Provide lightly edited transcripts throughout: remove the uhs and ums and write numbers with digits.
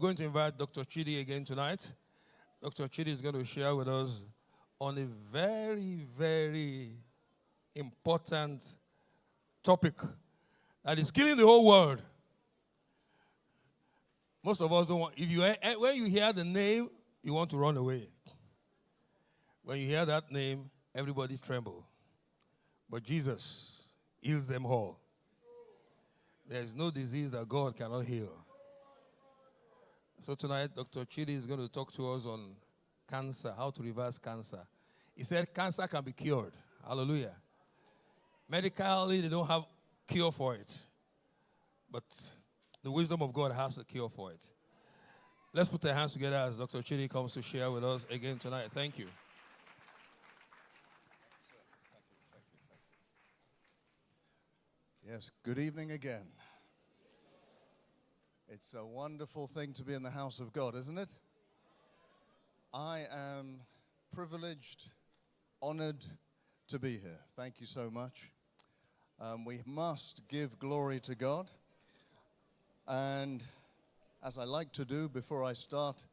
Going to invite Dr. Chidi again tonight. Dr. Chidi is going to share with us on a very, very important topic that is killing the whole world. Most of us don't want, when you hear the name, you want to run away. When you hear that name, everybody trembles. But Jesus heals them all. There is no disease that God cannot heal. So tonight, Dr. Chidi is going to talk to us on cancer, how to reverse cancer. He said cancer can be cured. Hallelujah. Medically, they don't have cure for it. But the wisdom of God has a cure for it. Let's put our hands together as Dr. Chidi comes to share with us again tonight. Thank you. Yes, good evening again. It's a wonderful thing to be in the house of God, isn't it? I am privileged, honored to be here. Thank you so much. We must give glory to God. And as I like to do before I start,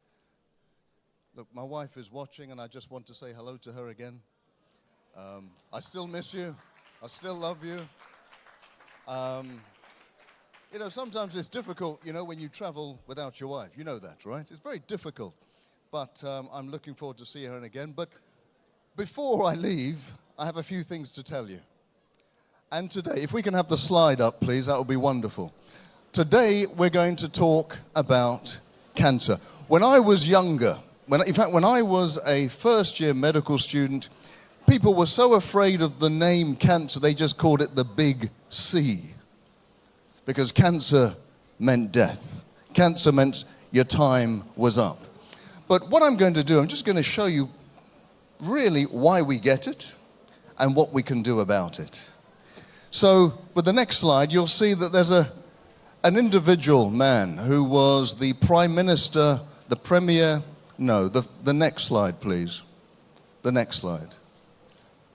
look, my wife is watching and I just want to say hello to her again. I still miss you. I still love you. You know, sometimes it's difficult, when you travel without your wife. You know that, right? It's very difficult. But I'm looking forward to seeing her again. But before I leave, I have a few things to tell you. And today, if we can have the slide up, please, that would be wonderful. Today, we're going to talk about cancer. When I was younger, when I was a first-year medical student, people were so afraid of the name cancer, they just called it the big C. Because cancer meant death. Cancer meant your time was up. But what I'm going to do, I'm just going to show you really why we get it and what we can do about it. So with the next slide, you'll see that there's an individual man who was the prime minister, the premier. No, the next slide, please. The next slide.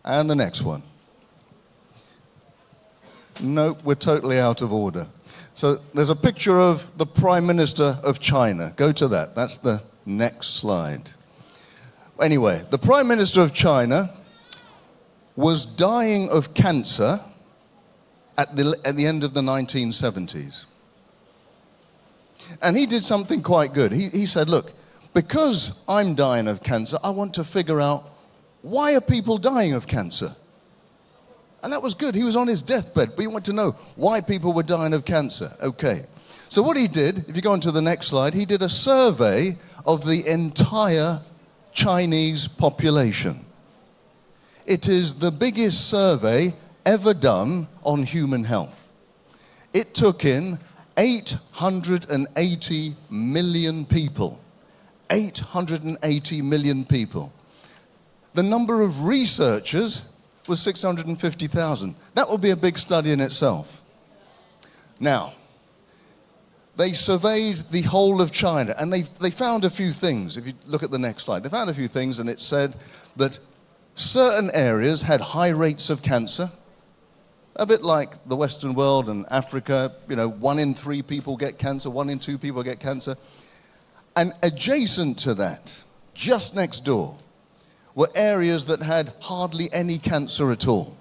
And the next one. Nope, we're totally out of order. So there's a picture of the Prime Minister of China. Go to that. That's the next slide. Anyway, the Prime Minister of China was dying of cancer at the end of the 1970s. And he did something quite good. He said, look, because I'm dying of cancer, I want to figure out why are people dying of cancer? And that was good. He was on his deathbed, but he wanted to know why people were dying of cancer. Okay. So what he did, if you go on to the next slide, he did a survey of the entire Chinese population. It is the biggest survey ever done on human health. It took in 880 million people. 880 million people. The number of researchers was 650,000. That will be a big study in itself. Now, they surveyed the whole of China, and they found a few things. If you look at the next slide, they found a few things, and it said that certain areas had high rates of cancer, a bit like the Western world and Africa. 1 in 3 people get cancer, 1 in 2 people get cancer. And adjacent to that, just next door, were areas that had hardly any cancer at all.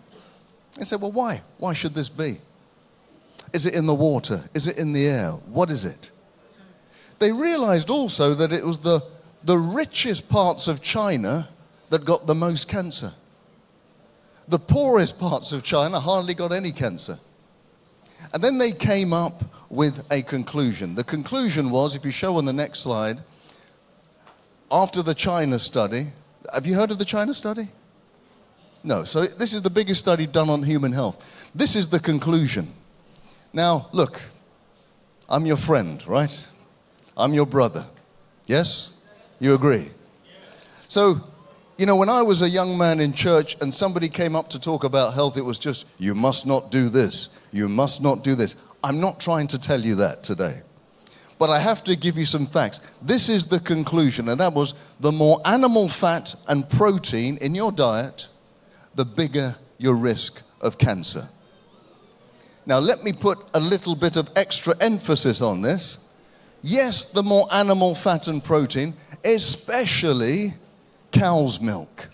They said, well, why? Why should this be? Is it in the water? Is it in the air? What is it? They realized also that it was the richest parts of China that got the most cancer. The poorest parts of China hardly got any cancer. And then they came up with a conclusion. The conclusion was, if you show on the next slide, after the China study. Have you heard of the China study? No. So this is the biggest study done on human health. This is the conclusion. Now, look, I'm your friend, right? I'm your brother. Yes? You agree? So, when I was a young man in church and somebody came up to talk about health, it was just, you must not do this. You must not do this. I'm not trying to tell you that today. But I have to give you some facts. This is the conclusion, and that was the more animal fat and protein in your diet, the bigger your risk of cancer. Now, let me put a little bit of extra emphasis on this, Yes, the more animal fat and protein, especially cow's milk.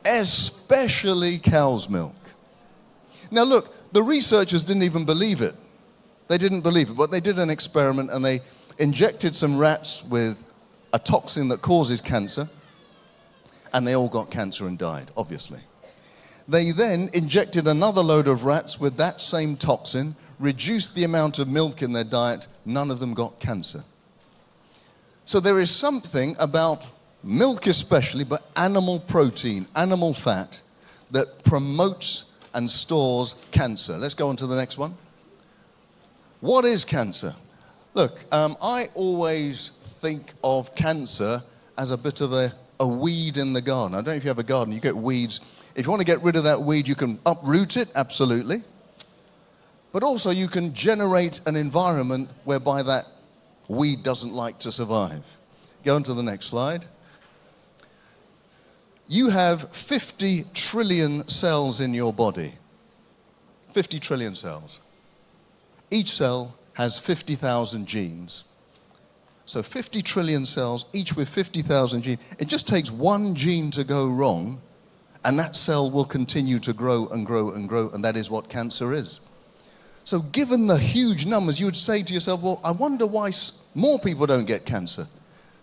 Especially cow's milk. Now look, the researchers didn't even believe it. They didn't believe it, but they did an experiment and they injected some rats with a toxin that causes cancer, and they all got cancer and died, obviously. They then injected another load of rats with that same toxin, reduced the amount of milk in their diet, none of them got cancer. So there is something about milk especially, but animal protein, animal fat, that promotes and stores cancer. Let's go on to the next one. What is cancer? Look, I always think of cancer as a bit of a weed in the garden. I don't know if you have a garden, you get weeds. If you want to get rid of that weed, you can uproot it, absolutely. But also you can generate an environment whereby that weed doesn't like to survive. Go on to the next slide. You have 50 trillion cells in your body. 50 trillion cells. Each cell has 50,000 genes. So 50 trillion cells, each with 50,000 genes. It just takes one gene to go wrong, and that cell will continue to grow and grow and grow, and that is what cancer is. So given the huge numbers, you would say to yourself, well, I wonder why more people don't get cancer.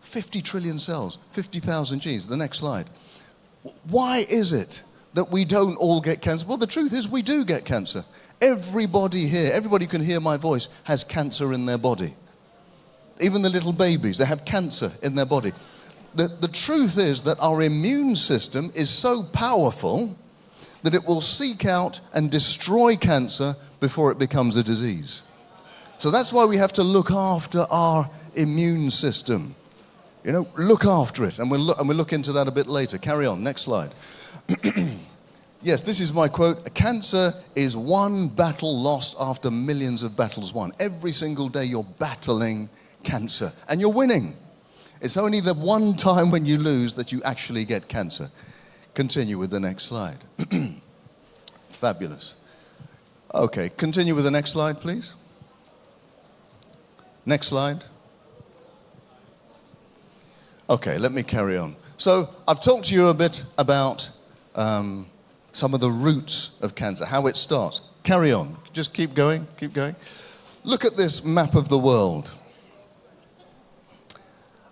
50 trillion cells, 50,000 genes. The next slide. Why is it that we don't all get cancer? Well, the truth is we do get cancer. Everybody here, everybody who can hear my voice, has cancer in their body. Even the little babies, they have cancer in their body. The truth is that our immune system is so powerful that it will seek out and destroy cancer before it becomes a disease. So that's why we have to look after our immune system. You know, look after it. And we'll look into that a bit later. Carry on, next slide. Yes, this is my quote. Cancer is one battle lost after millions of battles won. Every single day you're battling cancer and you're winning. It's only the one time when you lose that you actually get cancer. Continue with the next slide. Fabulous. Okay, continue with the next slide, please. Next slide. Okay, let me carry on. So I've talked to you a bit about some of the roots of cancer, how it starts. Carry on. Just keep going, keep going. Look at this map of the world.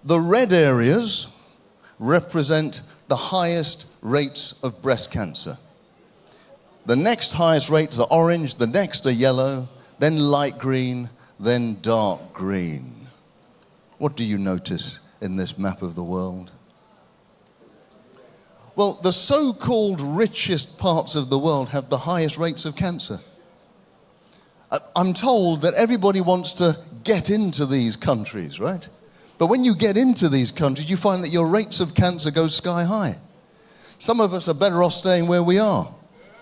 The red areas represent the highest rates of breast cancer. The next highest rates are orange, the next are yellow, then light green, then dark green. What do you notice in this map of the world? Well, the so-called richest parts of the world have the highest rates of cancer. I'm told that everybody wants to get into these countries, right? But when you get into these countries, you find that your rates of cancer go sky high. Some of us are better off staying where we are,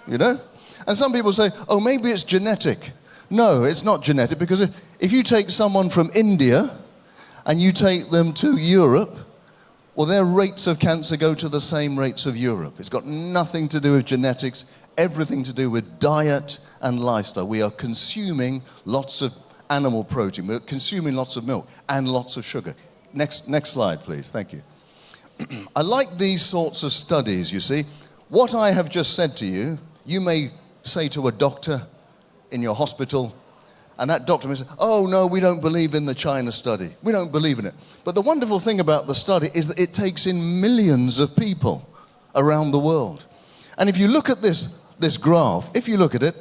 you know? And some people say, oh, maybe it's genetic. No, it's not genetic, because if you take someone from India and you take them to Europe, well, their rates of cancer go to the same rates of Europe. It's got nothing to do with genetics, everything to do with diet and lifestyle. We are consuming lots of animal protein. We're consuming lots of milk and lots of sugar. Next slide, please. Thank you. I like these sorts of studies, you see. What I have just said to you, you may say to a doctor in your hospital, and that doctor may say, oh, no, we don't believe in the China study. We don't believe in it. But the wonderful thing about the study is that it takes in millions of people around the world. And if you look at this graph, if you look at it,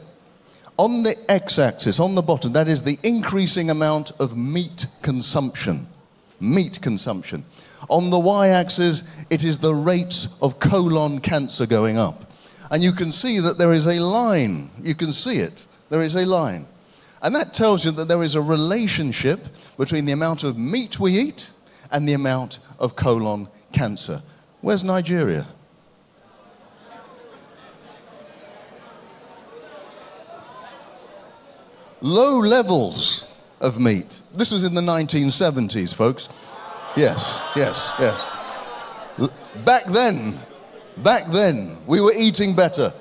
on the x-axis, on the bottom, that is the increasing amount of meat consumption. Meat consumption. On the y-axis, it is the rates of colon cancer going up. And you can see that there is a line. You can see it. There is a line. And that tells you that there is a relationship between the amount of meat we eat and the amount of colon cancer. Where's Nigeria? Low levels of meat. This was in the 1970s, folks. Yes. Back then, we were eating better.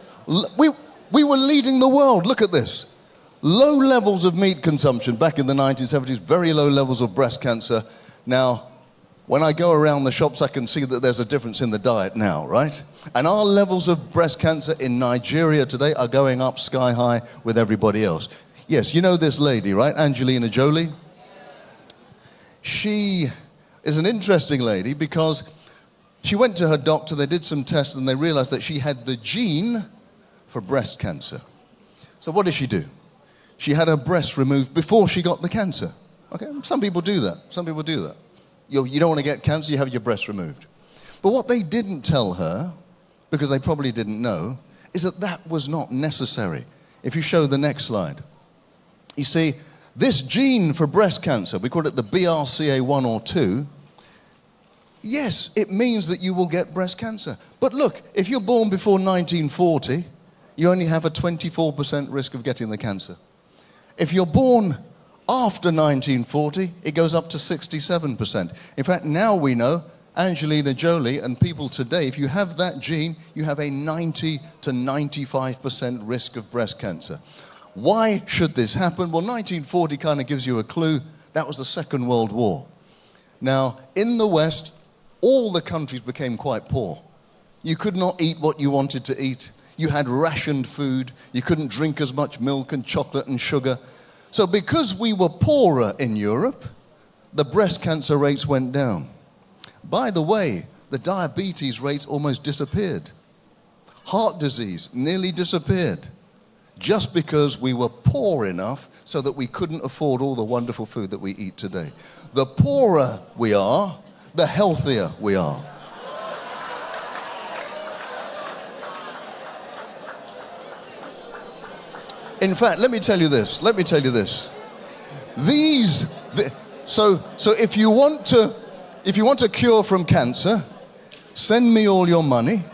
We were leading the world. Look at this. Low levels of meat consumption back in the 1970s, very low levels of breast cancer. Now, when I go around the shops, I can see that there's a difference in the diet now, right? And our levels of breast cancer in Nigeria today are going up sky high with everybody else. Yes, you know this lady, right? Angelina Jolie. She is an interesting lady because she went to her doctor, they did some tests, and they realized that she had the gene for breast cancer. So what did she do? She had her breast removed before she got the cancer. Okay, some people do that. Some people do that. You don't want to get cancer, you have your breast removed. But what they didn't tell her, because they probably didn't know, is that that was not necessary. If you show the next slide. You see, this gene for breast cancer, we call it the BRCA1 or 2, yes, it means that you will get breast cancer. But look, if you're born before 1940, you only have a 24% risk of getting the cancer. If you're born after 1940, it goes up to 67%. In fact, now we know, Angelina Jolie and people today, if you have that gene, you have a 90 to 95% risk of breast cancer. Why should this happen? Well, 1940 kind of gives you a clue. That was the Second World War. Now, in the West, all the countries became quite poor. You could not eat what you wanted to eat. You had rationed food. You couldn't drink as much milk and chocolate and sugar. So because we were poorer in Europe, the breast cancer rates went down. By the way, the diabetes rates almost disappeared. Heart disease nearly disappeared. Just because we were poor enough so that we couldn't afford all the wonderful food that we eat today. The poorer we are, the healthier we are. In fact, let me tell you this. So if you want to cure from cancer, send me all your money.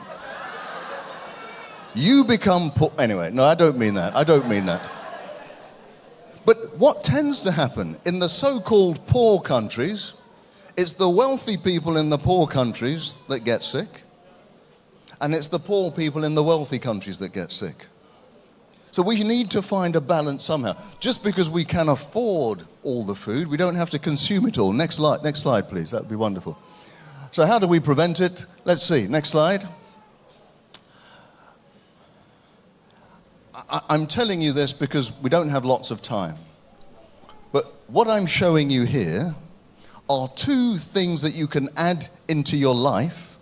You become poor. Anyway, no, I don't mean that. But what tends to happen in the so-called poor countries, it's the wealthy people in the poor countries that get sick, and it's the poor people in the wealthy countries that get sick. So we need to find a balance somehow. Just because we can afford all the food, we don't have to consume it all. Next slide, please. That would be wonderful. So how do we prevent it? Let's see. Next slide. I'm telling you this because we don't have lots of time. But what I'm showing you here are two things that you can add into your life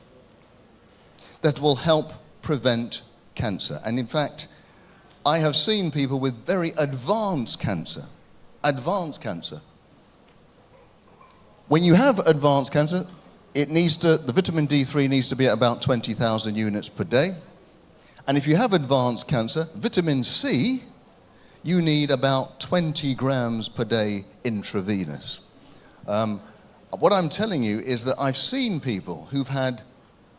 that will help prevent cancer. And in fact, I have seen people with very advanced cancer. When you have advanced cancer, the vitamin D3 needs to be at about 20,000 units per day. And if you have advanced cancer, vitamin C, you need about 20 grams per day intravenous. What I'm telling you is that I've seen people who've had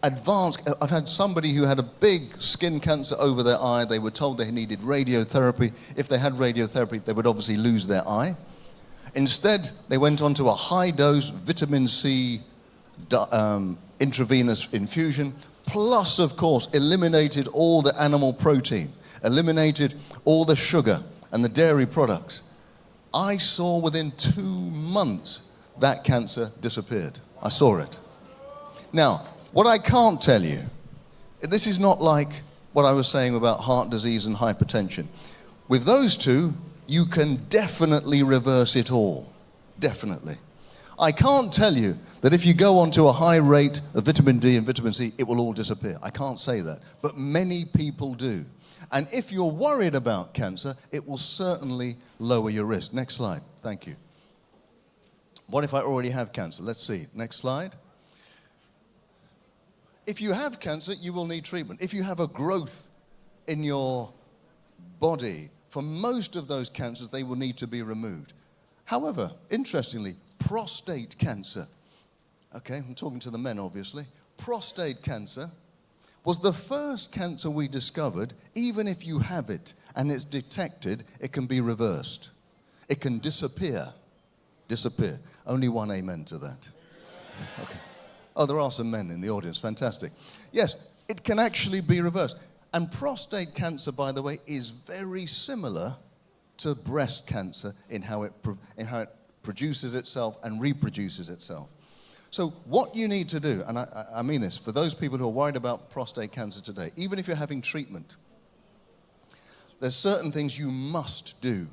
I've had somebody who had a big skin cancer over their eye. They were told they needed radiotherapy. If they had radiotherapy, they would obviously lose their eye. Instead, they went on to a high-dose vitamin C intravenous infusion, plus, of course, eliminated all the animal protein, eliminated all the sugar and the dairy products. I saw within 2 months that cancer disappeared. I saw it. Now, what I can't tell you, this is not like what I was saying about heart disease and hypertension. With those two, you can definitely reverse it all. Definitely. I can't tell you that if you go onto a high rate of vitamin D and vitamin C, it will all disappear. I can't say that. But many people do. And if you're worried about cancer, it will certainly lower your risk. Next slide. Thank you. What if I already have cancer? Let's see. Next slide. If you have cancer, you will need treatment. If you have a growth in your body, for most of those cancers, they will need to be removed. However, interestingly, prostate cancer, okay, I'm talking to the men, obviously. Prostate cancer was the first cancer we discovered. Even if you have it and it's detected, it can be reversed. It can disappear. Disappear. Only one amen to that. Okay. Oh, there are some men in the audience. Fantastic. Yes, it can actually be reversed. And prostate cancer, by the way, is very similar to breast cancer in how it produces itself and reproduces itself. So what you need to do, and I mean this, for those people who are worried about prostate cancer today, even if you're having treatment, there's certain things you must do.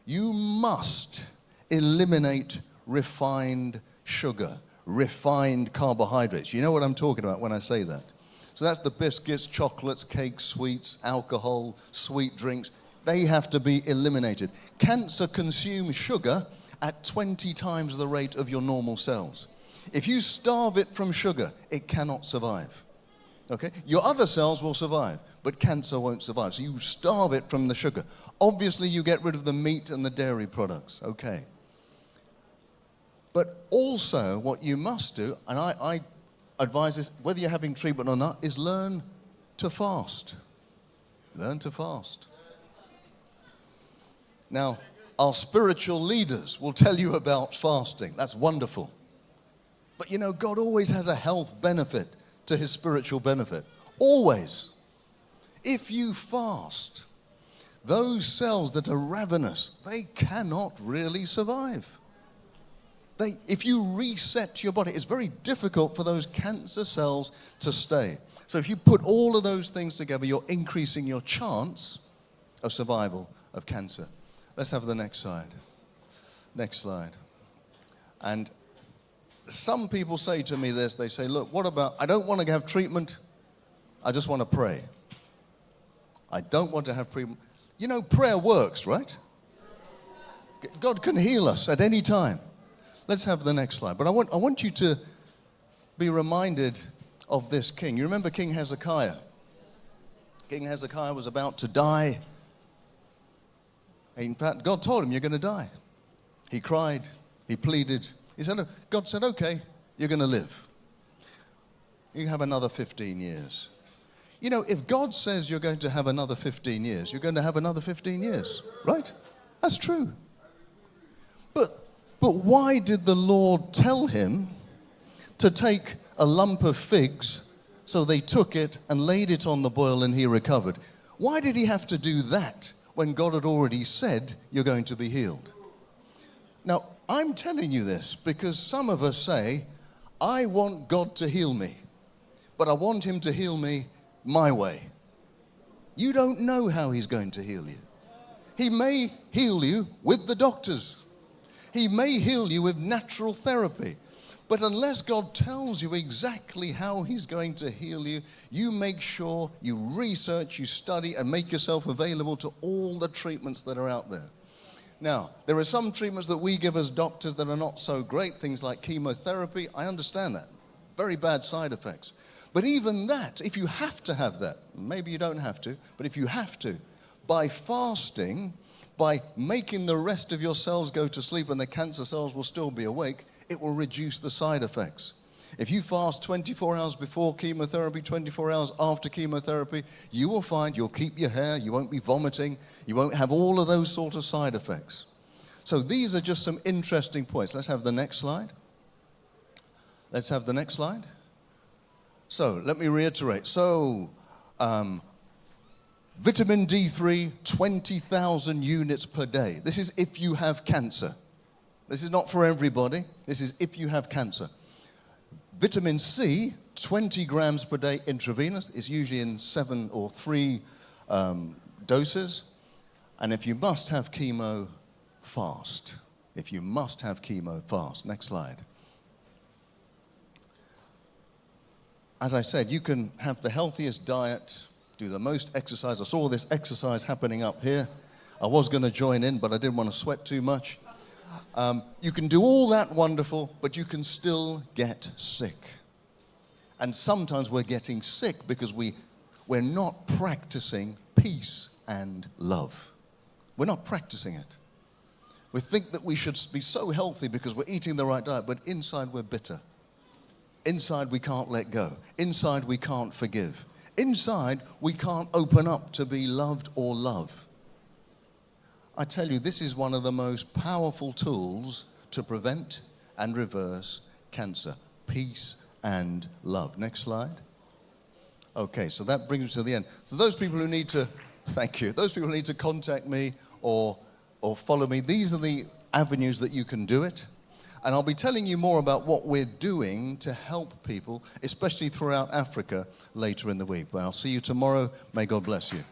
You must eliminate refined sugar, refined carbohydrates. You know what I'm talking about when I say that. So that's the biscuits, chocolates, cakes, sweets, alcohol, sweet drinks. They have to be eliminated. Cancer consumes sugar at 20 times the rate of your normal cells. If you starve it from sugar, it cannot survive. Okay? Your other cells will survive, but cancer won't survive. So you starve it from the sugar. Obviously, you get rid of the meat and the dairy products. Okay. But also, what you must do, and I advise this, whether you're having treatment or not, is learn to fast. Learn to fast. Now, our spiritual leaders will tell you about fasting. That's wonderful. But you know, God always has a health benefit to his spiritual benefit. Always. If you fast, those cells that are ravenous, they cannot really survive. If you reset your body, it's very difficult for those cancer cells to stay. So if you put all of those things together, you're increasing your chance of survival of cancer. Let's have the next slide. Next slide. And some people say to me this, they say, look, what about, I don't want to have treatment, I just want to pray. I don't want to have treatment. You know, prayer works, right? God can heal us at any time. Let's have the next slide. But I want you to be reminded of this king. You remember King Hezekiah? King Hezekiah was about to die. In fact, God told him, you're going to die. He cried. He pleaded. God said, okay, you're going to live. You have another 15 years. You know, if God says you're going to have another 15 years, you're going to have another 15 years, right? That's true. But why did the Lord tell him to take a lump of figs? So they took it and laid it on the boil and he recovered. Why did he have to do that when God had already said you're going to be healed? Now, I'm telling you this because some of us say, I want God to heal me, but I want him to heal me my way. You don't know how he's going to heal you. He may heal you with the doctors. He may heal you with natural therapy. But unless God tells you exactly how he's going to heal you, you make sure you research, you study, and make yourself available to all the treatments that are out there. Now, there are some treatments that we give as doctors that are not so great, things like chemotherapy. I understand that. Very bad side effects. But even that, if you have to have that, maybe you don't have to, but if you have to, by fasting, by making the rest of your cells go to sleep and the cancer cells will still be awake, it will reduce the side effects. If you fast 24 hours before chemotherapy, 24 hours after chemotherapy, you will find you'll keep your hair, you won't be vomiting, you won't have all of those sort of side effects. So these are just some interesting points. Let's have the next slide. Let's have the next slide. So let me reiterate. So vitamin D3, 20,000 units per day. This is if you have cancer. This is not for everybody. This is if you have cancer. Vitamin C, 20 grams per day intravenous. It's usually in 7 or 3 doses. And if you must have chemo, fast. If you must have chemo, fast. Next slide. As I said, you can have the healthiest diet, do the most exercise. I saw this exercise happening up here. I was going to join in, but I didn't want to sweat too much. You can do all that wonderful, but you can still get sick. And sometimes we're getting sick because we're not practicing peace and love. We're not practicing it. We think that we should be so healthy because we're eating the right diet, but inside we're bitter. Inside we can't let go. Inside we can't forgive. Inside we can't open up to be loved or love. I tell you, this is one of the most powerful tools to prevent and reverse cancer. Peace and love. Next slide. Okay, so that brings us to the end. So those people who need to, thank you, those people who need to contact me or or follow me. These are the avenues that you can do it. And I'll be telling you more about what we're doing to help people, especially throughout Africa, later in the week. But I'll see you tomorrow. May God bless you.